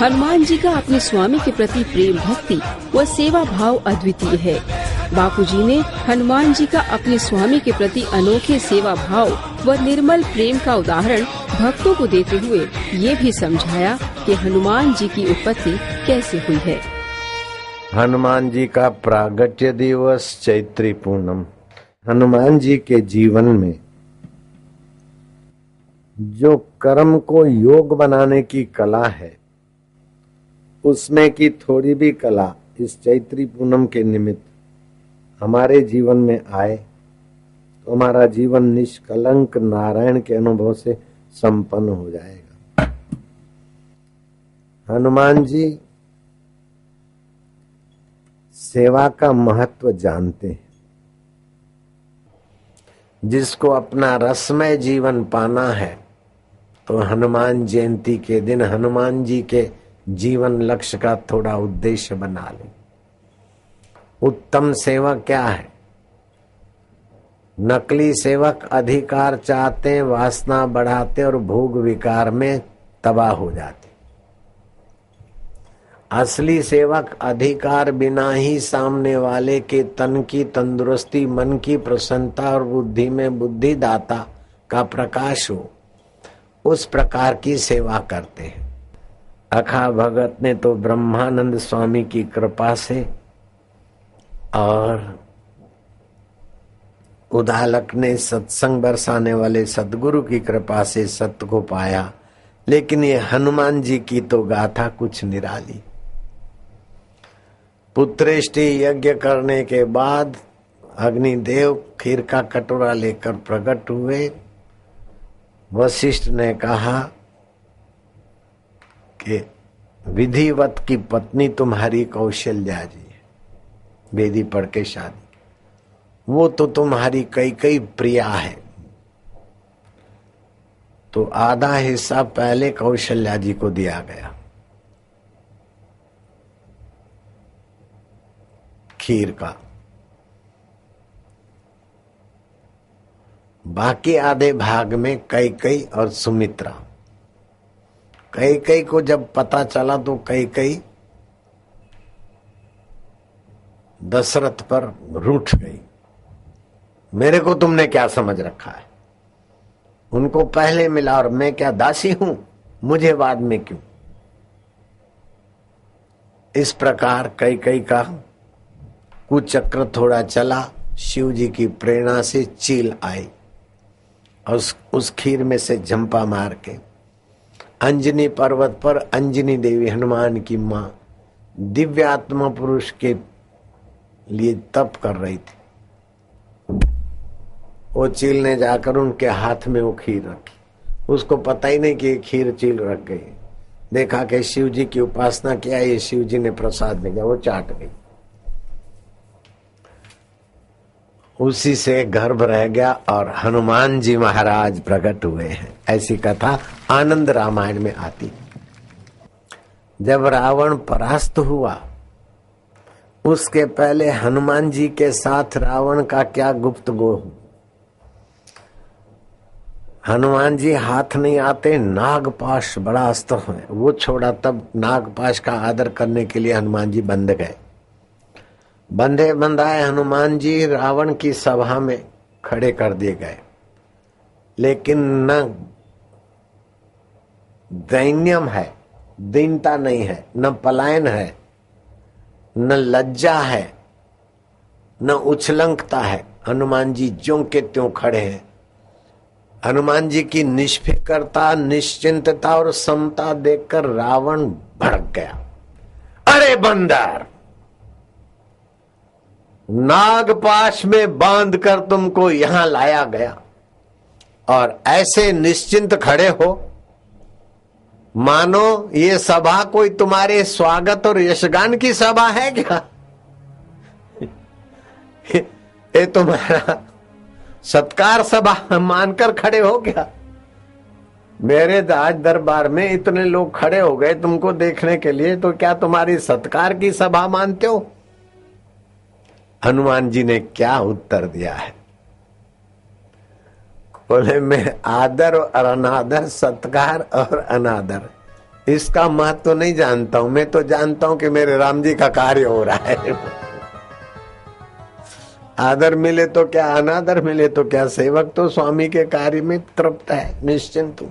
हनुमान जी का अपने स्वामी के प्रति प्रेम भक्ति व सेवा भाव अद्वितीय है। बापूजी ने हनुमान जी का अपने स्वामी के प्रति अनोखे सेवा भाव व निर्मल प्रेम का उदाहरण भक्तों को देते हुए ये भी समझाया कि हनुमान जी की उत्पत्ति कैसे हुई है। हनुमान जी का प्रागट्य दिवस चैत्री पूनम। हनुमान जी के जीवन में जो कर्म को योग बनाने की कला है, उसमें की थोड़ी भी कला इस चैत्री पूनम के निमित्त हमारे जीवन में आए तो हमारा जीवन निष्कलंक नारायण के अनुभव से संपन्न हो जाएगा। हनुमान जी सेवा का महत्व जानते हैं। जिसको अपना रसमय जीवन पाना है तो हनुमान जयंती के दिन हनुमान जी के जीवन लक्ष्य का थोड़ा उद्देश्य बना ले। उत्तम सेवक क्या है? नकली सेवक अधिकार चाहते, वासना बढ़ाते और भोग विकार में तबाह हो जाते। असली सेवक अधिकार बिना ही सामने वाले के तन की तंदुरुस्ती, मन की प्रसन्नता और बुद्धि में बुद्धिदाता का प्रकाश हो, उस प्रकार की सेवा करते हैं। अखा भगत ने तो ब्रह्मानंद स्वामी की कृपा से और उदालक ने सत्संग बरसाने वाले सद्गुरु की कृपा से सत्य को पाया। लेकिन ये हनुमान जी की तो गाथा कुछ निराली। पुत्रेष्टि यज्ञ करने के बाद अग्निदेव खीर का कटोरा लेकर प्रकट हुए। वशिष्ठ ने कहा कि विधिवत की पत्नी तुम्हारी कौशल्या जी है, वेदी पढ़ के शादी, वो तो तुम्हारी कई प्रिया है। तो आधा हिस्सा पहले कौशल्या जी को दिया गया खीर का, बाकी आधे भाग में कैकेयी और सुमित्रा। कैकेयी को जब पता चला तो कैकेयी दशरथ पर रूठ गई। मेरे को तुमने क्या समझ रखा है? उनको पहले मिला और मैं क्या दासी हूं? मुझे बाद में क्यों? इस प्रकार कैकेयी का कुचक्र थोड़ा चला। शिव जी की प्रेरणा से चील आई और उस खीर में से झंपा मार के अंजनी पर्वत पर अंजनी देवी हनुमान की मां दिव्य आत्मा पुरुष के लिए तप कर रही थी। वो चील ने जाकर उनके हाथ में वो खीर रखी। उसको पता ही नहीं कि खीर चील रख गई। देखा कि शिव जी की उपासना किया, ये शिव जी ने प्रसाद भेजा, वो चाट गई। उसी से गर्भ रह गया और हनुमान जी महाराज प्रकट हुए हैं। ऐसी कथा आनंद रामायण में आती। जब रावण परास्त हुआ उसके पहले हनुमान जी के साथ रावण का क्या गुप्तगो। हनुमान जी हाथ नहीं आते, नागपाश बड़ा अस्त्र है, वो छोड़ा तब नागपाश का आदर करने के लिए हनुमान जी बंध गए। बंधे बंधाए हनुमान जी रावण की सभा में खड़े कर दिए गए। लेकिन न दैन्यम है, दीनता नहीं है, न पलायन है, न लज्जा है, न उछलंकता है। हनुमान जी ज्यों के त्यों खड़े हैं। हनुमान जी की निष्फिक्रता, निश्चिंतता और समता देखकर रावण भड़क गया। अरे बंदर, नागपाश में बांधकर तुमको यहां लाया गया और ऐसे निश्चिंत खड़े हो मानो ये सभा कोई तुम्हारे स्वागत और यशगान की सभा है क्या? ये तुम्हारा सत्कार सभा मानकर खड़े हो क्या? मेरे राज दरबार में इतने लोग खड़े हो गए तुमको देखने के लिए, तो क्या तुम्हारी सत्कार की सभा मानते हो? हनुमान जी ने क्या उत्तर दिया है? बोले मैं आदर और अनादर, सत्कार और अनादर इसका महत्व तो नहीं जानता हूं, मैं तो जानता हूं कि मेरे राम जी का कार्य हो रहा है। आदर मिले तो क्या, अनादर मिले तो क्या, सेवक तो स्वामी के कार्य में तृप्त है, निश्चिंत हूं।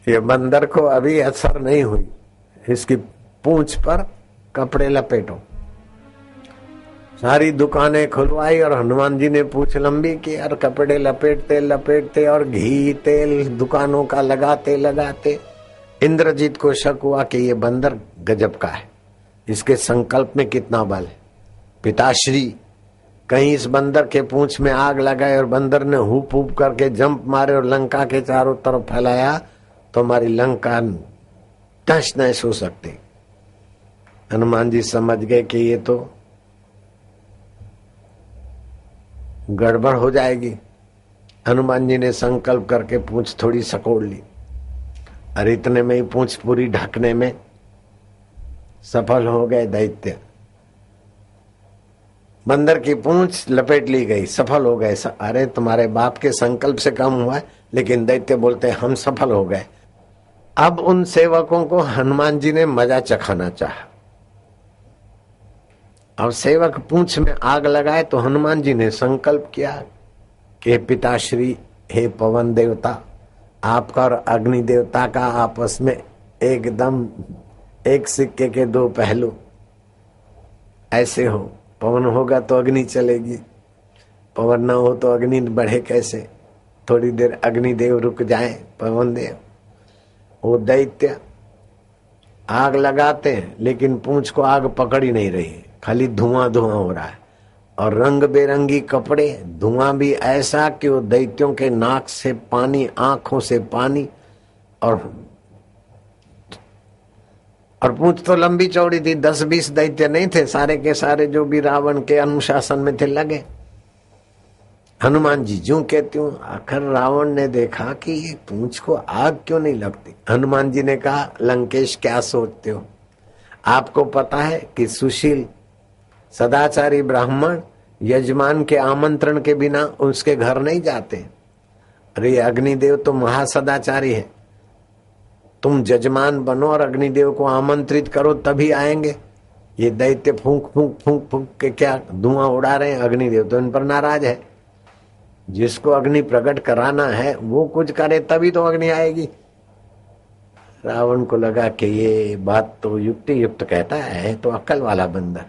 ये बंदर को अभी असर नहीं हुई, इसकी पूंछ पर कपड़े लपेटो। सारी दुकानें खुलवाई और हनुमान जी ने पूंछ लंबी की और कपड़े लपेटते लपेटते और घी तेल दुकानों का लगाते लगाते इंद्रजीत को शक हुआ कि ये बंदर गजब का है, इसके संकल्प में कितना बल है। पिताश्री कहीं इस बंदर के पूंछ में आग लगाए और बंदर ने हुप हुप करके जंप मारे और लंका के चारों तरफ फैलाया तो हमारी लंका तहस नहस हो सकती। हनुमान जी समझ गए कि ये तो गड़बड़ हो जाएगी। हनुमान जी ने संकल्प करके पूंछ थोड़ी सकोड़ ली और इतने में ही पूंछ पूरी ढकने में सफल हो गए दैत्य। बंदर की पूंछ लपेट ली गई, सफल हो गए। अरे तुम्हारे बाप के संकल्प से कम हुआ है, लेकिन दैत्य बोलते हम सफल हो गए। अब उन सेवकों को हनुमान जी ने मजा चखाना चाहा। अब सेवक पूंछ में आग लगाए तो हनुमान जी ने संकल्प किया कि पिताश्री, हे पवन देवता, आपका और अग्नि देवता का आपस में एकदम एक सिक्के के दो पहलू ऐसे हो। पवन होगा तो अग्नि चलेगी, पवन न हो तो अग्नि बढ़े कैसे। थोड़ी देर अग्निदेव रुक जाए, पवन देव। वो दैत्य आग लगाते हैं लेकिन पूंछ को आग पकड़ ही नहीं रही, खाली धुआं धुआं हो रहा है और रंग बेरंगी कपड़े, धुआं भी ऐसा कि वो दैत्यों के नाक से पानी, आंखों से पानी। और पूंछ तो लंबी चौड़ी थी, 10-20 दैत्य नहीं थे, सारे के सारे जो भी रावण के अनुशासन में थे लगे। हनुमान जी जो कहती हूँ, आखिर रावण ने देखा कि ये पूंछ को आग क्यों नहीं लगती। हनुमान जी ने कहा, लंकेश क्या सोचते हो, आपको पता है कि सुशील सदाचारी ब्राह्मण यजमान के आमंत्रण के बिना उसके घर नहीं जाते। अरे अग्निदेव तो महासदाचारी है, तुम जजमान बनो और अग्निदेव को आमंत्रित करो तभी आएंगे। ये दैत्य फूंक फूंक फूंक फूंक के क्या धुआं उड़ा रहे हैं, अग्निदेव तो इन पर नाराज है। जिसको अग्नि प्रकट कराना है वो कुछ करे तभी तो अग्नि आएगी। रावण को लगा कि ये बात तो युक्ति युक्त कहता है, तो अक्ल वाला बंदर।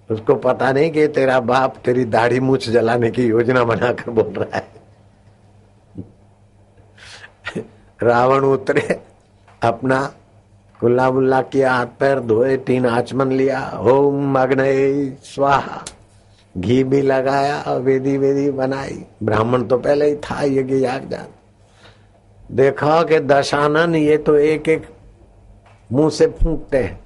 उसको पता नहीं कि तेरा बाप तेरी दाढ़ी मूछ जलाने की योजना बनाकर बोल रहा है। रावण उतरे, अपना कुल्ला बुल्ला किया, हाथ पैर धोए, 3 आचमन लिया, ओम अग्नये स्वाहा, घी भी लगाया, वेदी वेदी बनाई। ब्राह्मण तो पहले ही था यज्ञ याग जान। देखा कि दशानन ये तो एक एक मुंह से फूंकते हैं,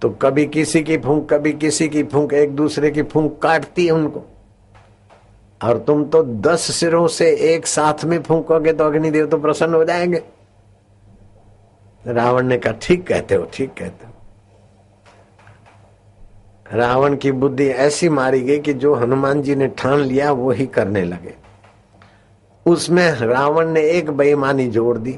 तो कभी किसी की फूंक कभी किसी की फूंक, एक दूसरे की फूंक काटती है उनको। और तुम तो 10 सिरों से एक साथ में फूंकोगे तो अग्निदेव तो प्रसन्न हो जाएंगे। रावण ने कहा, ठीक कहते हो, ठीक कहते हो। रावण की बुद्धि ऐसी मारी गई कि जो हनुमान जी ने ठान लिया वो ही करने लगे। उसमें रावण ने एक बेईमानी जोड़ दी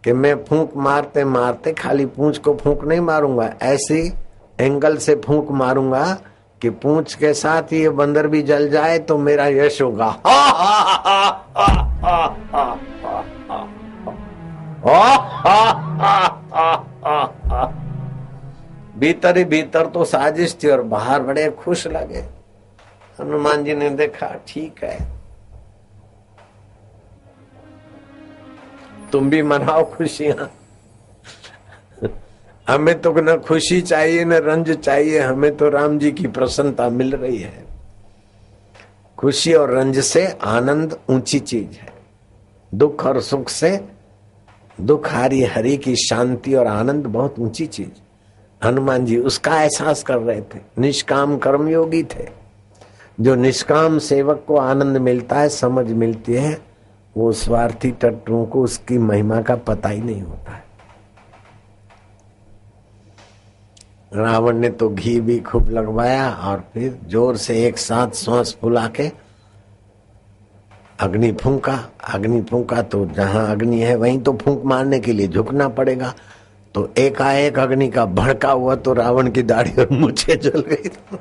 कि मैं फूंक मारते मारते खाली पूंछ को फूंक नहीं मारूंगा, ऐसी एंगल से फूंक मारूंगा कि पूंछ के साथ ये बंदर भी जल जाए तो मेरा यश होगा। भीतर ही भीतर तो साजिश थी और बाहर बड़े खुश लगे। हनुमान जी ने देखा, ठीक है, तुम भी मनाओ खुशियां। हमें तो न खुशी चाहिए न रंज चाहिए, हमें तो राम जी की प्रसन्नता मिल रही है। खुशी और रंज से आनंद ऊंची चीज है, दुख और सुख से, दुख हारी हरि की शांति और आनंद बहुत ऊंची चीज। हनुमान जी उसका एहसास कर रहे थे। निष्काम कर्मयोगी थे। जो निष्काम सेवक को आनंद मिलता है, समझ मिलती है, वो स्वार्थी तत्वों को उसकी महिमा का पता ही नहीं होता है। रावण ने तो घी भी खूब लगवाया और फिर जोर से एक साथ श्वास फुला के अग्नि फूंका तो जहां अग्नि है वहीं तो फूंक मारने के लिए झुकना पड़ेगा। तो एकाएक अग्नि का भड़का हुआ तो रावण की दाढ़ी और मूछें जल गई, तो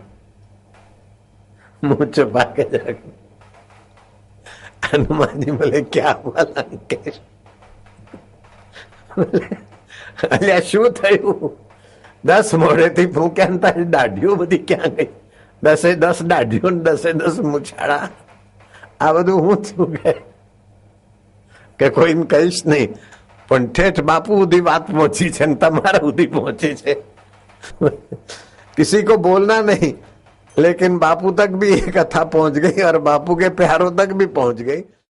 मुंह छुपा के जाके हनुमान जी बोले क्या हुआ लंकेश? अल्યા શું થયું? 10 મોઢેથી ફૂંક્યા ને તારી દાઢીઓ બધી ક્યાં ગઈ? 10 દાઢીઓ ને 10 મૂછાળા, આ બધું હું થયું કે કોઈને કહીશ નહીં, પણ ઠેઠ બાપુ સુધી વાત પહોંચી છે ને તમારા સુધી પહોંચી છે। किसी को बोलना नहीं, लेकिन बापू तक भी ये कथा पहुंच गई और बापू के प्यारों तक भी पहुंच गई।